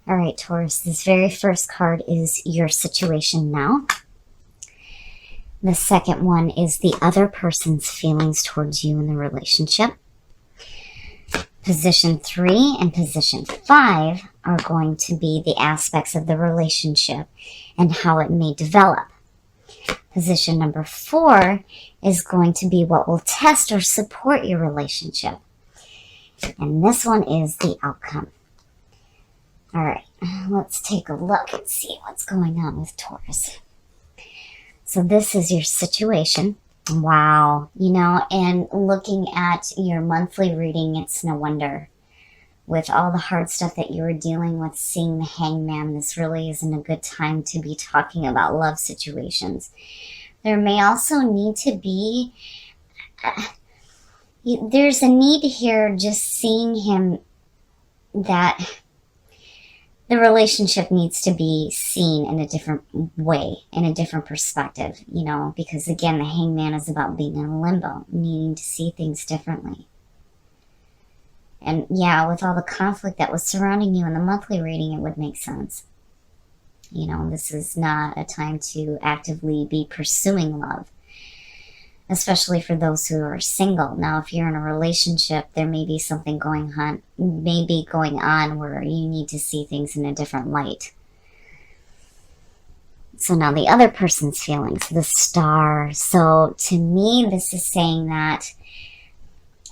All right, Taurus, this very first card is your situation now. The second one is the other person's feelings towards you in the relationship. Position 3 and position 5 are going to be the aspects of the relationship and how it may develop. Position number 4 is going to be what will test or support your relationship. And this one is the outcome. All right, let's take a look and see what's going on with Taurus. So this is your situation. Wow. And looking at your monthly reading, it's no wonder. With all the hard stuff that you were dealing with, seeing the hangman, this really isn't a good time to be talking about love situations. There may also need to be, there's a need here just seeing him that the relationship needs to be seen in a different way, in a different perspective, because again, the hangman is about being in limbo, needing to see things differently. And yeah, with all the conflict that was surrounding you in the monthly reading, it would make sense. This is not a time to actively be pursuing love, especially for those who are single. Now, if you're in a relationship, there may be something going on where you need to see things in a different light. So now the other person's feelings, the star. So to me, this is saying that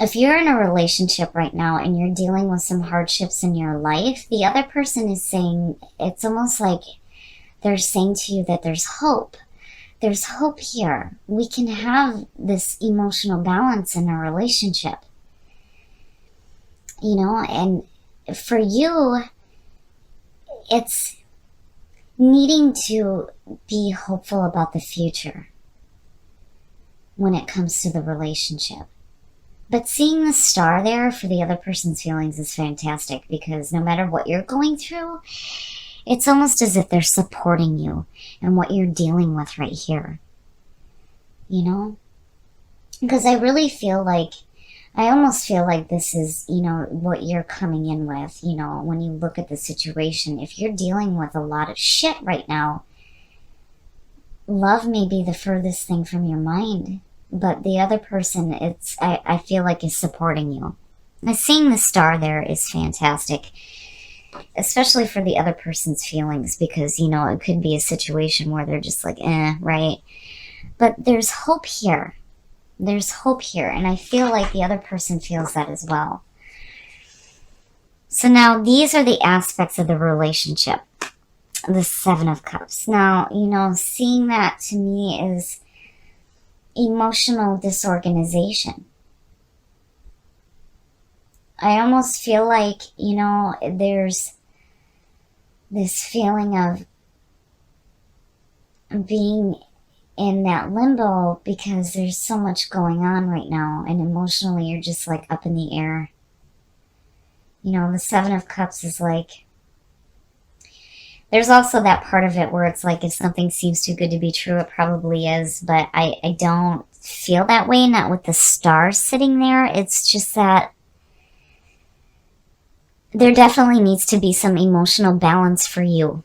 if you're in a relationship right now and you're dealing with some hardships in your life, the other person is saying, it's almost like they're saying to you that there's hope. There's hope here. We can have this emotional balance in a relationship. And for you, it's needing to be hopeful about the future when it comes to the relationship. But seeing the star there for the other person's feelings is fantastic, because no matter what you're going through, it's almost as if they're supporting you and what you're dealing with right here. Because I almost feel like this is, what you're coming in with, when you look at the situation. If you're dealing with a lot of shit right now, love may be the furthest thing from your mind. But the other person, I feel like, is supporting you. And seeing the star there is fantastic, especially for the other person's feelings, because, it could be a situation where they're just like, right? But there's hope here. There's hope here, and I feel like the other person feels that as well. So now these are the aspects of the relationship. The 7 of Cups. Now, seeing that to me is emotional disorganization. I almost feel like, there's this feeling of being in that limbo because there's so much going on right now, and emotionally you're just like up in the air. The 7 of Cups is like, there's also that part of it where it's like, if something seems too good to be true, it probably is, but I don't feel that way, not with the star sitting there. It's just that there definitely needs to be some emotional balance for you.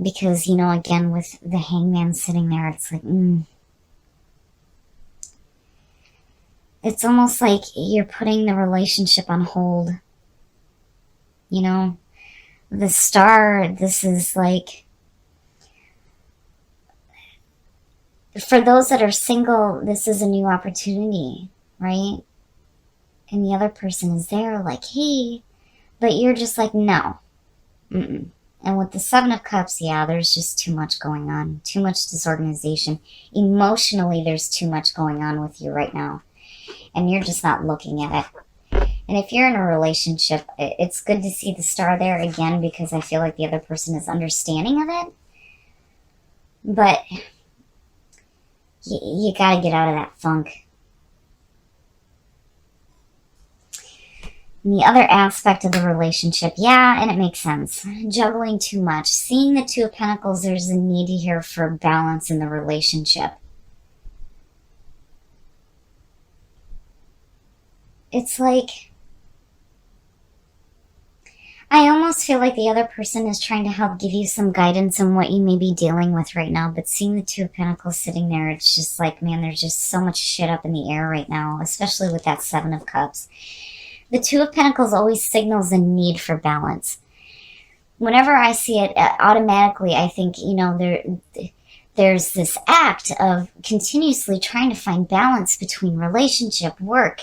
Because, again, with the hangman sitting there, it's like, it's almost like you're putting the relationship on hold. The star, this is like, for those that are single, this is a new opportunity, right? And the other person is there like, hey, but you're just like, no. And with the 7 of Cups, yeah, there's just too much going on, too much disorganization. Emotionally, there's too much going on with you right now, and you're just not looking at it. And if you're in a relationship, it's good to see the star there again, because I feel like the other person is understanding of it. But you gotta get out of that funk. And the other aspect of the relationship, yeah, and it makes sense. Juggling too much. Seeing the 2 of Pentacles, there's a need here for balance in the relationship. It's like, feel like the other person is trying to help give you some guidance on what you may be dealing with right now. But seeing the Two of Pentacles sitting there, it's just like, man, there's just so much shit up in the air right now, especially with that Seven of Cups. The Two of Pentacles always signals a need for balance. Whenever I see it, automatically I think, there's this act of continuously trying to find balance between relationship, work,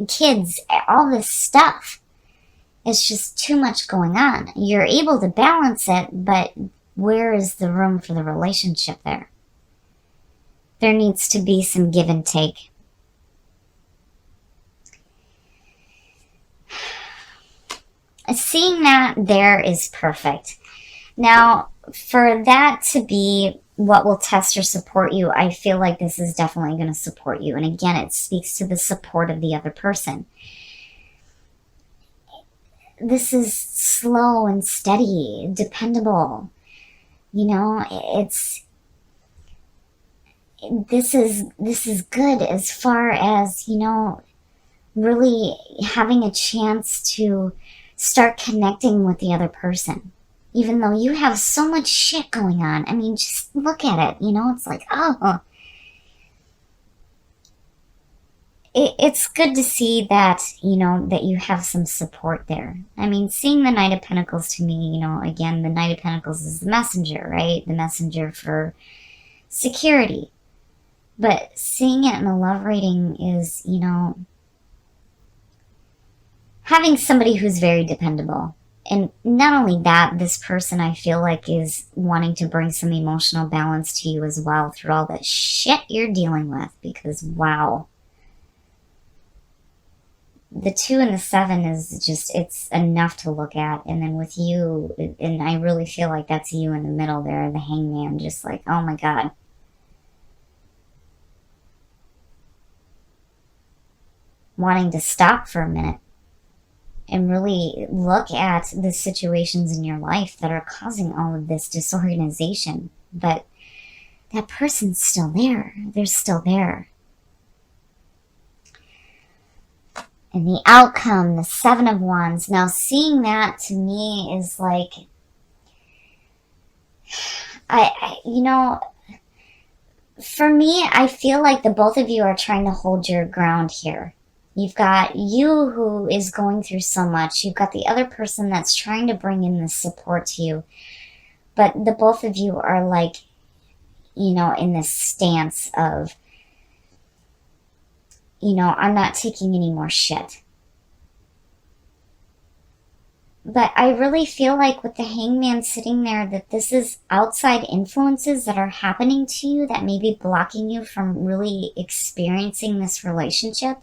kids, all this stuff. It's just too much going on. You're able to balance it, but where is the room for the relationship there? There needs to be some give and take. Seeing that there is perfect. Now, for that to be what will test or support you, I feel like this is definitely going to support you. And again, it speaks to the support of the other person. This is slow and steady, dependable. This is good as far as, really having a chance to start connecting with the other person. Even though you have so much shit going on. I mean, just look at it, it's like, oh. It's good to see that, that you have some support there. I mean, seeing the Knight of Pentacles to me, again, the Knight of Pentacles is the messenger, right? The messenger for security. But seeing it in a love reading is, having somebody who's very dependable. And not only that, this person I feel like is wanting to bring some emotional balance to you as well through all the shit you're dealing with. Because, wow. The 2 and the 7 is just, it's enough to look at. And then with you, and I really feel like that's you in the middle there, the Hangman, just like, oh my God. Wanting to stop for a minute and really look at the situations in your life that are causing all of this disorganization. But that person's still there. They're still there. And the outcome, the 7 of Wands. Now, seeing that to me is like, for me, I feel like the both of you are trying to hold your ground here. You've got you who is going through so much. You've got the other person that's trying to bring in this support to you. But the both of you are like, in this stance of, I'm not taking any more shit. But I really feel like with the Hangman sitting there that this is outside influences that are happening to you that may be blocking you from really experiencing this relationship.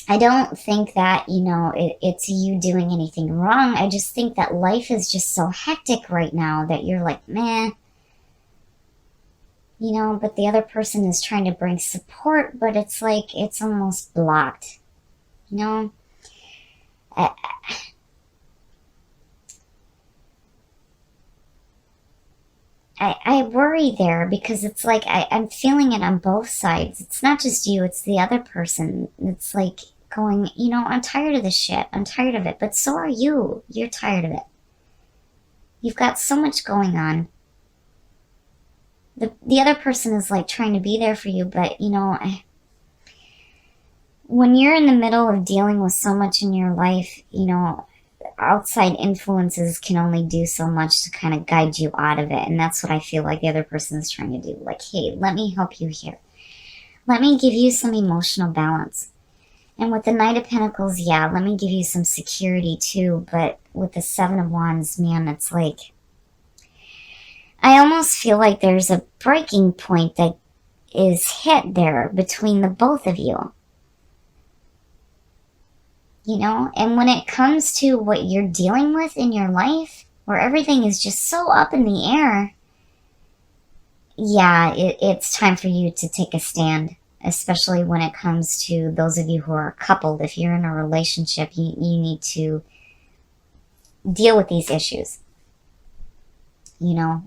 I don't think that, it's you doing anything wrong. I just think that life is just so hectic right now that you're like, meh. But the other person is trying to bring support, but it's like, it's almost blocked. I worry there because it's like, I'm feeling it on both sides. It's not just you, it's the other person. It's like going, I'm tired of this shit. I'm tired of it. But so are you. You're tired of it. You've got so much going on. The other person is like trying to be there for you, but when you're in the middle of dealing with so much in your life, outside influences can only do so much to kind of guide you out of it. And that's what I feel like the other person is trying to do. Like, hey, let me help you here. Let me give you some emotional balance. And with the Knight of Pentacles, yeah, let me give you some security too. But with the 7 of Wands, man, it's like, I almost feel like there's a breaking point that is hit there between the both of you. And when it comes to what you're dealing with in your life, where everything is just so up in the air, yeah, it's time for you to take a stand, especially when it comes to those of you who are coupled. If you're in a relationship, you need to deal with these issues.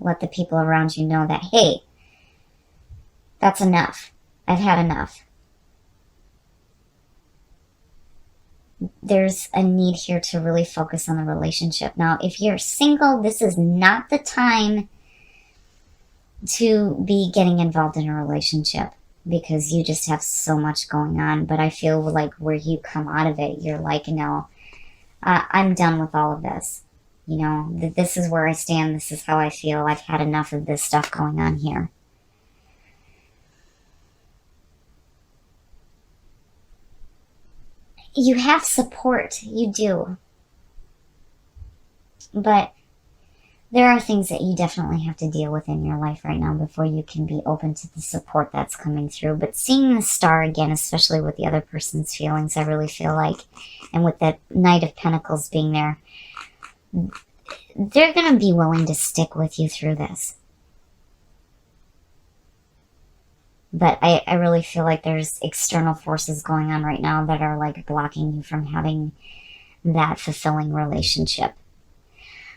Let the people around you know that, hey, that's enough. I've had enough. there's a need here to really focus on the relationship. Now, if you're single, this is not the time to be getting involved in a relationship because you just have so much going on. But I feel like where you come out of it, you're like, no, I'm done with all of this. You know, this is where I stand. This is how I feel. I've had enough of this stuff going on here. You have support. You do. But there are things that you definitely have to deal with in your life right now before you can be open to the support that's coming through. But seeing the star again, especially with the other person's feelings, I really feel like, and with that Knight of Pentacles being there, they're going to be willing to stick with you through this. But I really feel like there's external forces going on right now that are like blocking you from having that fulfilling relationship.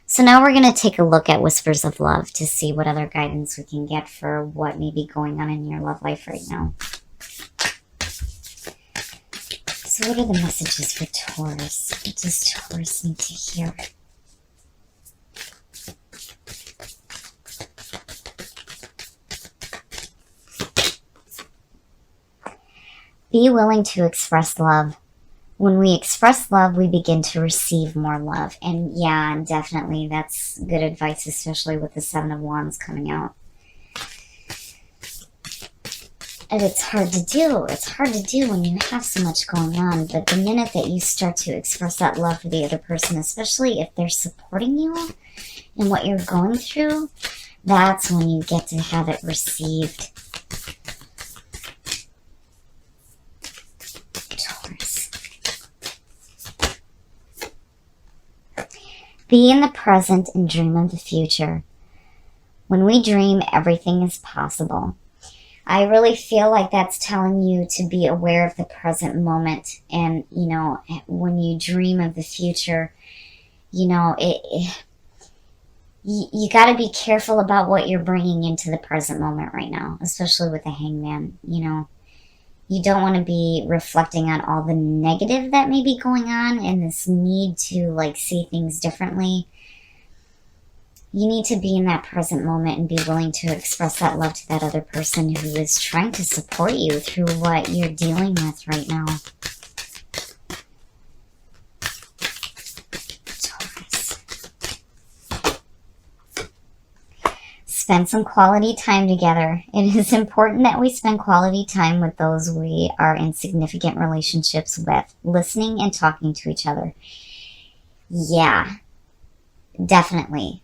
So now we're going to take a look at Whispers of Love to see what other guidance we can get for what may be going on in your love life right now. So what are the messages for Taurus? What does Taurus need to hear? Be willing to express love. When we express love, we begin to receive more love. And yeah, definitely, that's good advice, especially with the Seven of Wands coming out. And it's hard to do. It's hard to do when you have so much going on. But the minute that you start to express that love for the other person, especially if they're supporting you in what you're going through, that's when you get to have it received. Be in the present and dream of the future. When we dream, everything is possible. I really feel like that's telling you to be aware of the present moment. And, you know, when you dream of the future, you know, you got to be careful about what you're bringing into the present moment right now, especially with the Hangman, you know. You don't want to be reflecting on all the negative that may be going on and this need to like see things differently. You need to be in that present moment and be willing to express that love to that other person who is trying to support you through what you're dealing with right now. Spend some quality time together. It is important that we spend quality time with those we are in significant relationships with, listening and talking to each other. Yeah, definitely.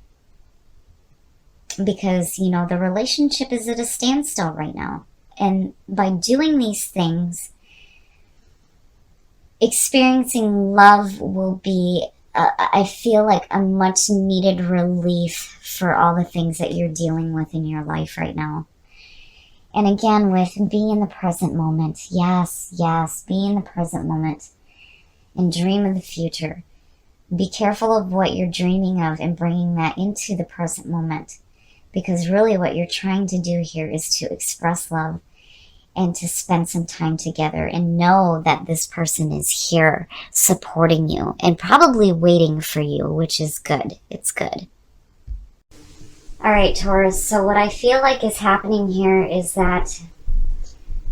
Because, you know, the relationship is at a standstill right now. And by doing these things, experiencing love will be I feel like a much needed relief for all the things that you're dealing with in your life right now. And again, with be in the present moment. Yes, yes, be in the present moment and dream of the future. Be careful of what you're dreaming of and bringing that into the present moment. Because really what you're trying to do here is to express love and to spend some time together and know that this person is here supporting you and probably waiting for you, which is good. It's good. All right, Taurus. So what I feel like is happening here is that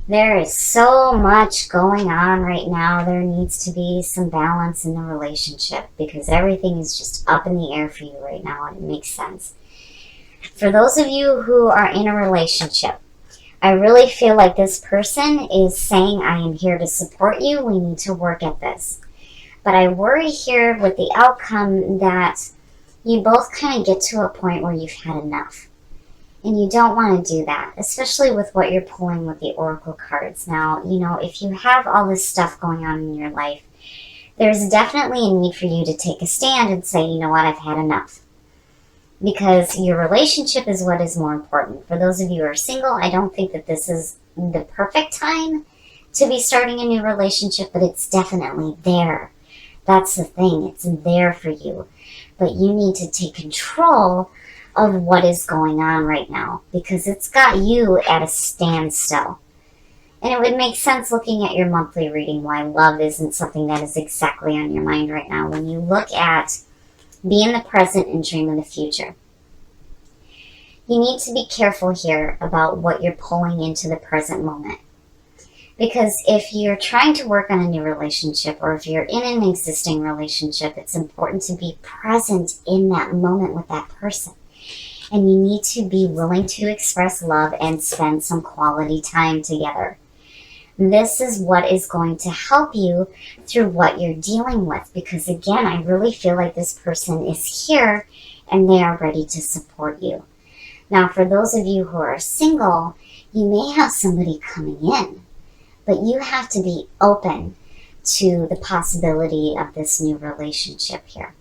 there is so much going on right now. There needs to be some balance in the relationship because everything is just up in the air for you right now, and it makes sense. For those of you who are in a relationship, I really feel like this person is saying, I am here to support you. We need to work at this. But I worry here with the outcome that you both kind of get to a point where you've had enough. And you don't want to do that, especially with what you're pulling with the Oracle cards. Now, you know, if you have all this stuff going on in your life, there's definitely a need for you to take a stand and say, you know what, I've had enough. Because your relationship is what is more important. For those of you who are single, I don't think that this is the perfect time to be starting a new relationship, but it's definitely there. That's the thing. It's there for you. But you need to take control of what is going on right now because it's got you at a standstill. And it would make sense looking at your monthly reading why love isn't something that is exactly on your mind right now. When you look at be in the present and dream of the future, you need to be careful here about what you're pulling into the present moment. Because if you're trying to work on a new relationship, or if you're in an existing relationship, it's important to be present in that moment with that person. And you need to be willing to express love and spend some quality time together. This is what is going to help you through what you're dealing with. Because again, I really feel like this person is here and they are ready to support you. Now, for those of you who are single, you may have somebody coming in, but you have to be open to the possibility of this new relationship here.